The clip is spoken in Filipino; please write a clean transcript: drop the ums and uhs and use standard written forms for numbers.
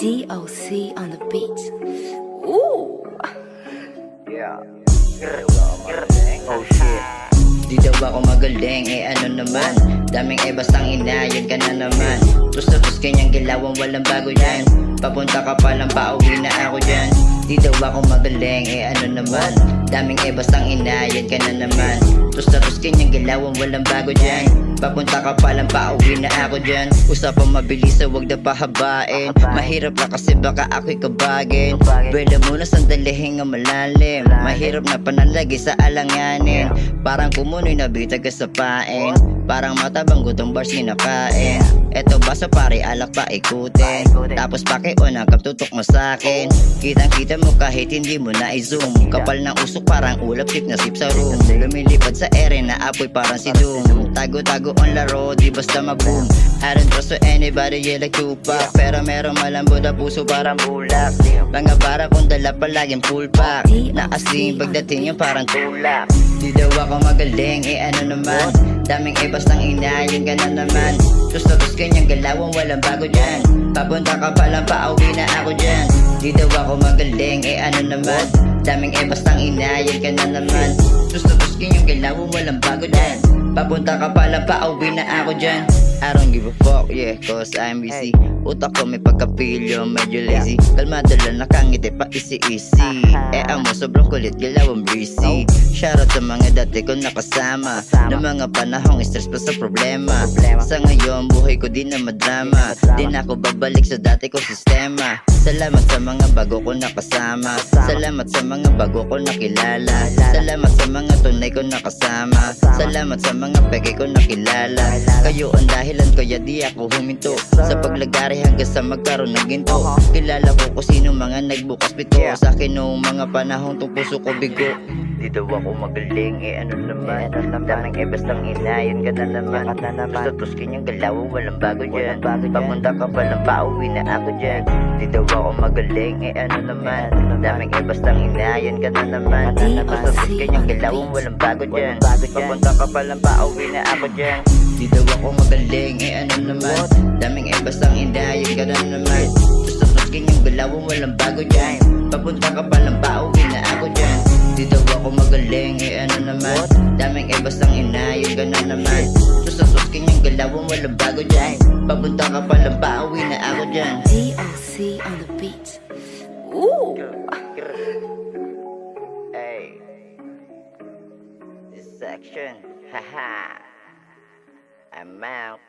DOC on the beat. Ooh. Yeah. Oh shit. Di daw ako magaling, ano naman. Daming bastang ina, yun ka na naman. Tus kanyang gilawang walang bago yan. Papunta ka palang pauwi na ako dyan. Di daw ako magaling, ano naman. Daming bastang ina, yun ka na naman. Tus kanyang gilawang walang bago dyan. Papunta ka palang pauwi na ako dyan. Usapang mabilis, wag na pahabain. Mahirap na kasi baka ako'y kabagin. Bwela muna sandali, hinga malalim. Mahirap na panalagi sa alanganin. Parang kumunoy na bitag sa pain. Parang matabang gutong bars kinakain. Eto basa pare alak pa ikutin. Tapos pakiuna kaptutok mo sa'kin. Kitang kita mo kahit hindi mo na i-zoom. Kapal ng usok parang ulap sip na sip sa room. Lumilipad sa ere na apoy parang si Doom. Tago-tago ang laro di basta mag-boom. I don't trust to anybody yeah like Tupac. Pero merong malambot na puso parang bulak. Mga bara kong dala palaging full pack. Nakasim pagdating yung parang tulak. Di daw ako magaling ano naman. Daming bastang ina yun ka na naman. Tus kanyang galawang walang bago dyan. Papunta ka palang pauwi na ako dyan. Di daw ako magaling ano naman. Daming bastang ina yun ka na naman. Tus kanyang galawang walang bago dyan. Papunta ka palang pauwi na ako dyan. I don't give a fuck, yeah, cause I'm busy. Utak ko may pagkapilyo, medyo lazy. Kalmado lang nakangiti pa easy-easy. Amo sobrang kulit, galawang breezy. Shoutout sa mga dati ko nakasama. Na mga panahong stress pa sa problema. Sa ngayon, buhay ko di na madrama. Di na ako babalik sa dati ko sistema. Salamat sa mga bago ko nakasama. Salamat sa mga bago ko nakilala. Salamat sa mga tunay ko nakasama. Salamat sa mga peke ko nakilala. Kayo ang dahilan kaya di ako huminto. Sa paglagari hanggang sa magkaroon ng ginto. Kilala ko kung sino mga nagbukas pito. Sa akin noong mga panahong tong puso ko bigo. Di daw ako magaling, ano naman. Daming bastang ina, yun ka na naman. Basta kanyang galawang walang bago dyan. Papunta ka palang pauwi na ako dyan. Di daw ako magaling, ano naman. Daming bastang ina, yun ka na naman. Basta kanyang galawang walang bago dyan. Papunta ka palang pauwi na ako dyan. Di daw ako magaling, ano naman. Daming bastang ina, yun ka na naman. Basta kanyang galawang walang bago dyan. Papunta ka palang pauwi na ako dyan. Di daw ako magaling, ano naman. Daming bastang ina, yun ka na naman. Tus kanyang galawang walang bago dyan. Papunta ka palang pauwi na ako dyan. DOC on the beat. Ooh. Hey, this section, haha, I'm out.